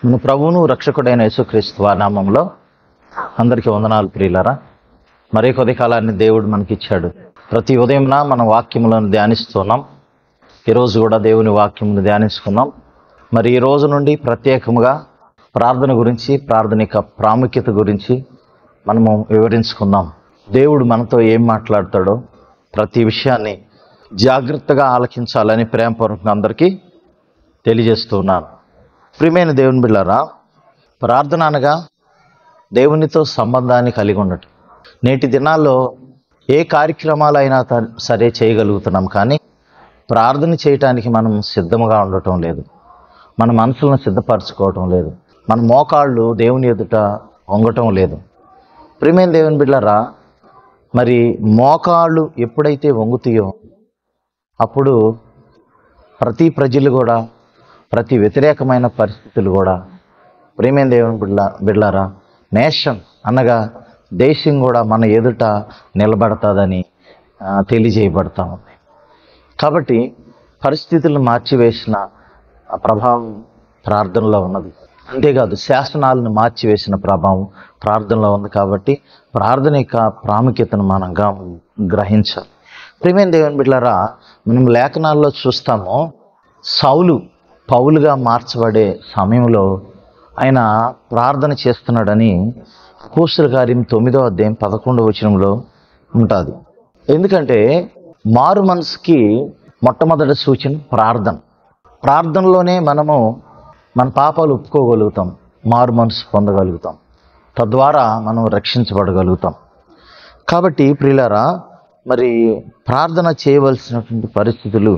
మన ప్రభువును రక్షకుడైన యేసుక్రీస్తు నామంలో అందరికీ వందనాలు ప్రియులారా. మరీ కొద్ది కాలాన్ని దేవుడు మనకిచ్చాడు. ప్రతి ఉదయంన మన వాక్యములను ధ్యానిస్తున్నాం. ఈరోజు కూడా దేవుని వాక్యమును ధ్యానించుకున్నాం. మరి ఈ రోజు నుండి ప్రత్యేకముగా ప్రార్థన గురించి, ప్రార్థన యొక్క ప్రాముఖ్యత గురించి మనము వివరించుకుందాం. దేవుడు మనతో ఏం మాట్లాడతాడో ప్రతి విషయాన్ని జాగ్రత్తగా ఆలకించాలని ప్రేమపూర్వకంగా అందరికీ తెలియజేస్తున్నాను. ప్రియమైన దేవుని బిడ్డలారా, ప్రార్థన అనగా దేవునితో సంబంధాన్ని కలిగి ఉండటం. నేటి దినాల్లో ఏ కార్యక్రమాలైనా సరే చేయగలుగుతున్నాం, కానీ ప్రార్థన చేయటానికి మనం సిద్ధముగా ఉండటం లేదు. మన మనసులను సిద్ధపరచుకోవటం లేదు. మన మోకాళ్ళు దేవుని ఎదుట వంగటం లేదు. ప్రియమైన దేవుని బిడ్డలారా, మరి మోకాళ్ళు ఎప్పుడైతే వంగుతాయో అప్పుడు ప్రతి ప్రజలు కూడా, ప్రతి వ్యతిరేకమైన పరిస్థితులు కూడా, ప్రియమైన దేవుని బిడ్డలారా, నేషన్ అనగా దేశం కూడా మన ఎదుట నిలబడతాదని తెలియజేయబడతా ఉంది. కాబట్టి పరిస్థితులను మార్చివేసిన ప్రభావం ప్రార్థనలో ఉన్నది. అంతేకాదు, శాసనాలను మార్చివేసిన ప్రభావం ప్రార్థనలో ఉంది. కాబట్టి ప్రార్థన యొక్క ప్రాముఖ్యతను మనం గ్రహించాలి. ప్రియమైన దేవుని బిడ్డలారా, మనం లేఖనాల్లో చూస్తాము, సౌలు పౌలుగా మార్చబడే సమయంలో ఆయన ప్రార్థన చేస్తున్నాడని అపోస్తలుల కార్యం 9వ అధ్యాయం 11వ వచనంలో ఉంటుంది. ఎందుకంటే మారు మనసుకి మొట్టమొదటి సూచన ప్రార్థన. ప్రార్థనలోనే మనము మన పాపాలు ఒప్పుకోగలుగుతాం, మారు మనసు పొందగలుగుతాం, తద్వారా మనం రక్షించబడగలుగుతాం. కాబట్టి ప్రియులారా, మరి ప్రార్థన చేయవలసినటువంటి పరిస్థితులు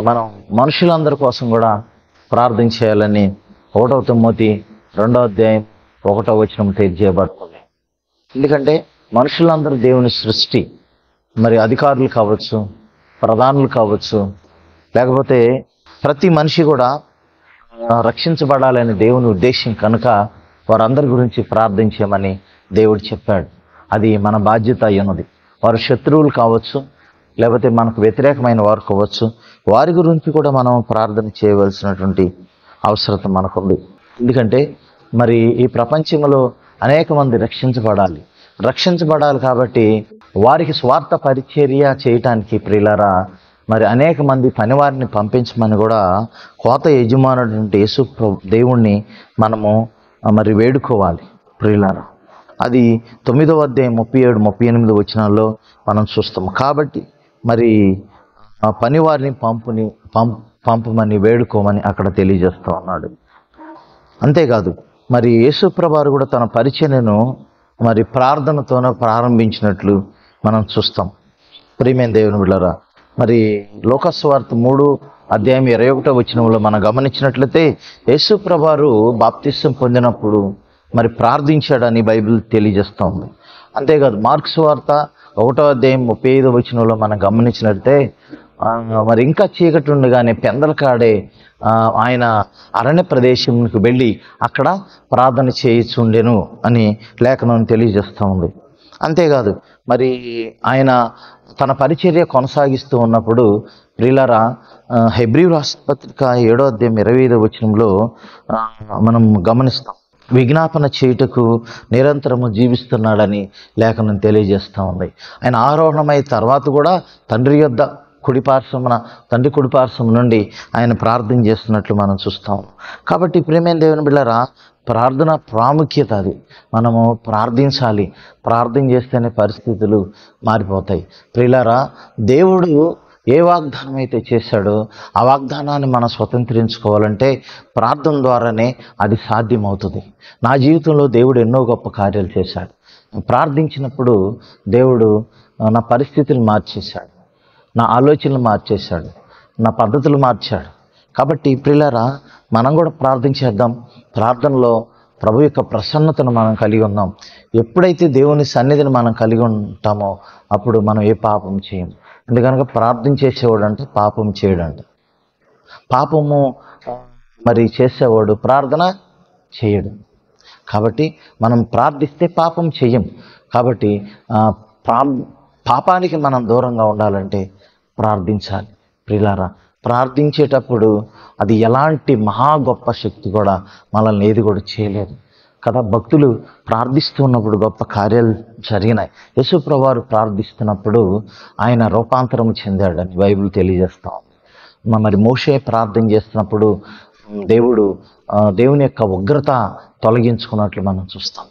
మనం మనుషులందరి కోసం కూడా ప్రార్థన చేయాలని 1వ తిమోతి 2వ అధ్యాయం 1వ వచనం తెలియజేయబడుతుంది. ఎందుకంటే మనుషులందరూ దేవుని సృష్టి. మరి అధికారులు కావచ్చు, ప్రధానులు కావచ్చు, లేకపోతే ప్రతి మనిషి కూడా రక్షించబడాలని దేవుని ఉద్దేశం కనుక వారందరి గురించి ప్రార్థించమని దేవుడు చెప్పాడు. అది మన బాధ్యత అయ్యున్నది. వారు శత్రువులు కావచ్చు, లేకపోతే మనకు వ్యతిరేకమైన వారు కావచ్చు, వారి గురించి కూడా మనం ప్రార్థన చేయవలసినటువంటి అవసరం మనకుంది. ఎందుకంటే మరి ఈ ప్రపంచంలో అనేక మంది రక్షించబడాలి కాబట్టి వారికి స్వార్థ పరిచర్య చేయటానికి ప్రియులారా, మరి అనేక మంది పనివారిని పంపించమని కూడా కోత యజమానుడు యేసు దేవుణ్ణి మనము మరి వేడుకోవాలి ప్రియులారా. అది 9వ అధ్యాయం 37-38 వచనాల్లో మనం చూస్తాము. కాబట్టి మరి పనివారిని పంపమని వేడుకోమని అక్కడ తెలియజేస్తూ ఉన్నాడు. అంతేకాదు, మరి యేసు ప్రభువు కూడా తన పరిచర్యను మరి ప్రార్థనతోనే ప్రారంభించినట్లు మనం చూస్తాం. ప్రియమైన దేవుని బిడ్డలారా, మరి లోకా సువార్త 3వ అధ్యాయం 21వ వచనంలో మనం గమనించినట్లయితే యేసు ప్రభువు బాప్తిసం పొందినప్పుడు మరి ప్రార్థించాడని బైబిల్ తెలియజేస్తూ ఉంది. అంతేకాదు, మార్కు సువార్త 1వ అధ్యాయం 35వ వచనంలో మనం గమనించినట్లయితే మరి ఇంకా చీకటి ఉండగానే పెందలకాడే ఆయన అరణ్య ప్రదేశంకి వెళ్ళి అక్కడ ప్రార్థన చేయుచుండెను అని లేఖనం తెలియజేస్తూ ఉంది. అంతేకాదు, మరి ఆయన తన పరిచర్య కొనసాగిస్తూ ఉన్నప్పుడు ప్రియులారా, హెబ్రీ రాసిన పత్రిక 7వ అధ్యాయం 25వ వచనంలో మనం గమనిస్తాం, విజ్ఞాపన చేయుటకు నిరంతరము జీవిస్తున్నాడని లేఖనం తెలియజేస్తూ ఉంది. ఆయన ఆరోహణమై తర్వాత కూడా తండ్రి కుడి పార్శ్వం నుండి ఆయన ప్రార్థన చేస్తున్నట్లు మనం చూస్తాం. కాబట్టి ప్రియమైన దేవుని బిడ్డలారా, ప్రార్థన ప్రాముఖ్యత అది. మనము ప్రార్థించాలి. ప్రార్థన చేస్తేనే పరిస్థితులు మారిపోతాయి. ప్రియులారా, దేవుడు ఏ వాగ్దానం అయితే చేశాడో ఆ వాగ్దానాన్ని మనం స్వతంత్రించుకోవాలంటే ప్రార్థన ద్వారానే అది సాధ్యమవుతుంది. నా జీవితంలో దేవుడు ఎన్నో గొప్ప కార్యాలు చేశాడు. ప్రార్థించినప్పుడు దేవుడు నా పరిస్థితులు మార్చేశాడు, నా ఆలోచనలు మార్చేశాడు, నా పద్ధతులు మార్చాడు. కాబట్టి ప్రియులారా, మనం కూడా ప్రార్థించేద్దాం. ప్రార్థనలో ప్రభు యొక్క ప్రసన్నతను మనం కలిగి ఉన్నాం. ఎప్పుడైతే దేవుని సన్నిధిని మనం కలిగి ఉంటామో అప్పుడు మనం ఏ పాపం చేయం. ఎందుకనగా ప్రార్థన చేసేవాడు అంటే పాపం చేయడంట. పాపము మరి చేసేవాడు ప్రార్థన చేయడు. కాబట్టి మనం ప్రార్థిస్తే పాపం చెయ్యం. కాబట్టి పాపానికి మనం దూరంగా ఉండాలంటే ప్రార్థించాలి. ప్రియులారా, ప్రార్థించేటప్పుడు అది ఎలాంటి మహా గొప్ప శక్తి కూడా మనల్ని ఏది కూడా చేయలేదు కదా. భక్తులు ప్రార్థిస్తున్నప్పుడు గొప్ప కార్యాలు జరిగినాయి. యేసుప్రభువు వారు ప్రార్థిస్తున్నప్పుడు ఆయన రూపాంతరం చెందాడని బైబిల్ తెలియజేస్తాం. మరి మోషే ప్రార్థన చేస్తున్నప్పుడు దేవుని యొక్క ఉగ్రత తొలగించుకున్నట్లు మనం చూస్తాం.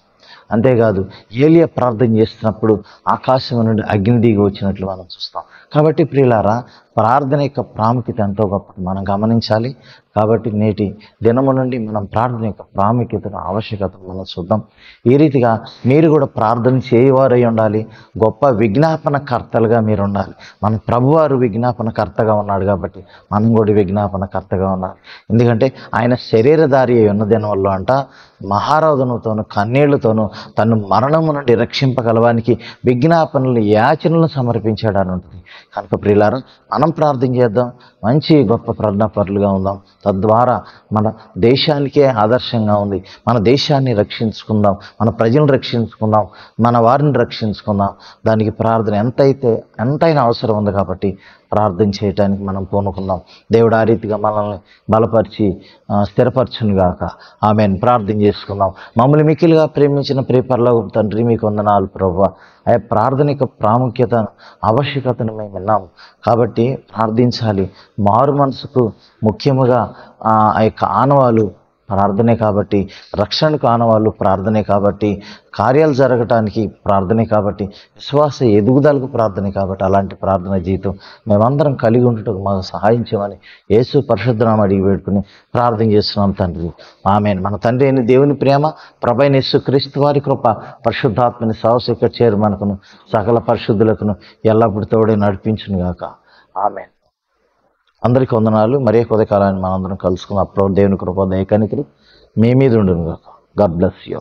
అంతేకాదు ఏలియా ప్రార్థన చేస్తున్నప్పుడు ఆకాశం నుండి అగ్ని దిగి వచ్చినట్లు మనం చూస్తాం. కాబట్టి ప్రియులారా, ప్రార్థన యొక్క ప్రాముఖ్యత ఎంతో గొప్ప మనం గమనించాలి. కాబట్టి నేటి దినము నుండి మనం ప్రార్థన యొక్క ప్రాముఖ్యతను, ఆవశ్యకతను మనం చూద్దాం. ఈ రీతిగా మీరు కూడా ప్రార్థన చేయవారై ఉండాలి. గొప్ప విజ్ఞాపన కర్తలుగా మీరు ఉండాలి. మన ప్రభువారు విజ్ఞాపన కర్తగా ఉన్నాడు కాబట్టి మనం కూడా విజ్ఞాపన కర్తగా ఉండాలి. ఎందుకంటే ఆయన శరీరధారి అయి ఉన్న దినం వల్ల అంట మహారోదనతోనూ కన్నీళ్లతోనూ తను మరణము నుండి రక్షింపగలవానికి విజ్ఞాపనలు, యాచనలను సమర్పించాడని ఉంటుంది. కనుక ప్రియులారా, మనం ప్రార్థన చేద్దాం, మంచి గొప్ప ప్రార్థనాపరులుగా ఉందాం. తద్వారా మన దేశానికే ఆదర్శంగా ఉంది. మన దేశాన్ని రక్షించుకుందాం, మన ప్రజలను రక్షించుకుందాం, మన వారిని రక్షించుకుందాం. దానికి ప్రార్థన ఎంతైనా అవసరం ఉంది కాబట్టి ప్రార్థన చేయటానికి మనం పూనుకుందాం. దేవుడు ఆ రీతిగా మనల్ని బలపరిచి స్థిరపరచునుగాక. ఆమెన్. ప్రార్థన చేసుకుందాం. మమ్మల్ని మిక్కిలిగా ప్రేమించిన ప్రియ పరలోకపు తండ్రి, మీకు వందనాలు ప్రభువా. ఆ ప్రార్థన యొక్క ప్రాముఖ్యతను, ఆవశ్యకతను మేము విన్నాము కాబట్టి ప్రార్థించాలి. మారు మనసుకు ముఖ్యముగా ఆ యొక్క ఆనవాలు ప్రార్థనే కాబట్టి, రక్షణకు ఆనవాళ్ళు ప్రార్థనే కాబట్టి, కార్యాలు జరగటానికి ప్రార్థనే కాబట్టి, విశ్వాస ఎదుగుదలకు ప్రార్థనే కాబట్టి, అలాంటి ప్రార్థన జీవితం మేమందరం కలిగి ఉండటం మాకు సహాయం చేయమని యేసు పరిశుద్ధనామమున అడిగి వేడుకుని ప్రార్థన చేస్తున్నాం తండ్రి. ఆమేన్. మన తండ్రి అయిన దేవుని ప్రేమ, ప్రభువైన యేసు క్రీస్తు వారి కృప, పరిశుద్ధాత్మని సహవాసం చేరు మనకును సకల పరిశుద్ధులకును ఎల్లప్పుడూ తోడే నడిపించును గాక. ఆమేన్. అందరికీ వందనాలు. మరే కొద్ది కాలాన్ని మనందరం కలుసుకున్న అప్పుడు దేవుని కృప, దయ, కనికరం మీ మీద ఉండును గాక. God bless you.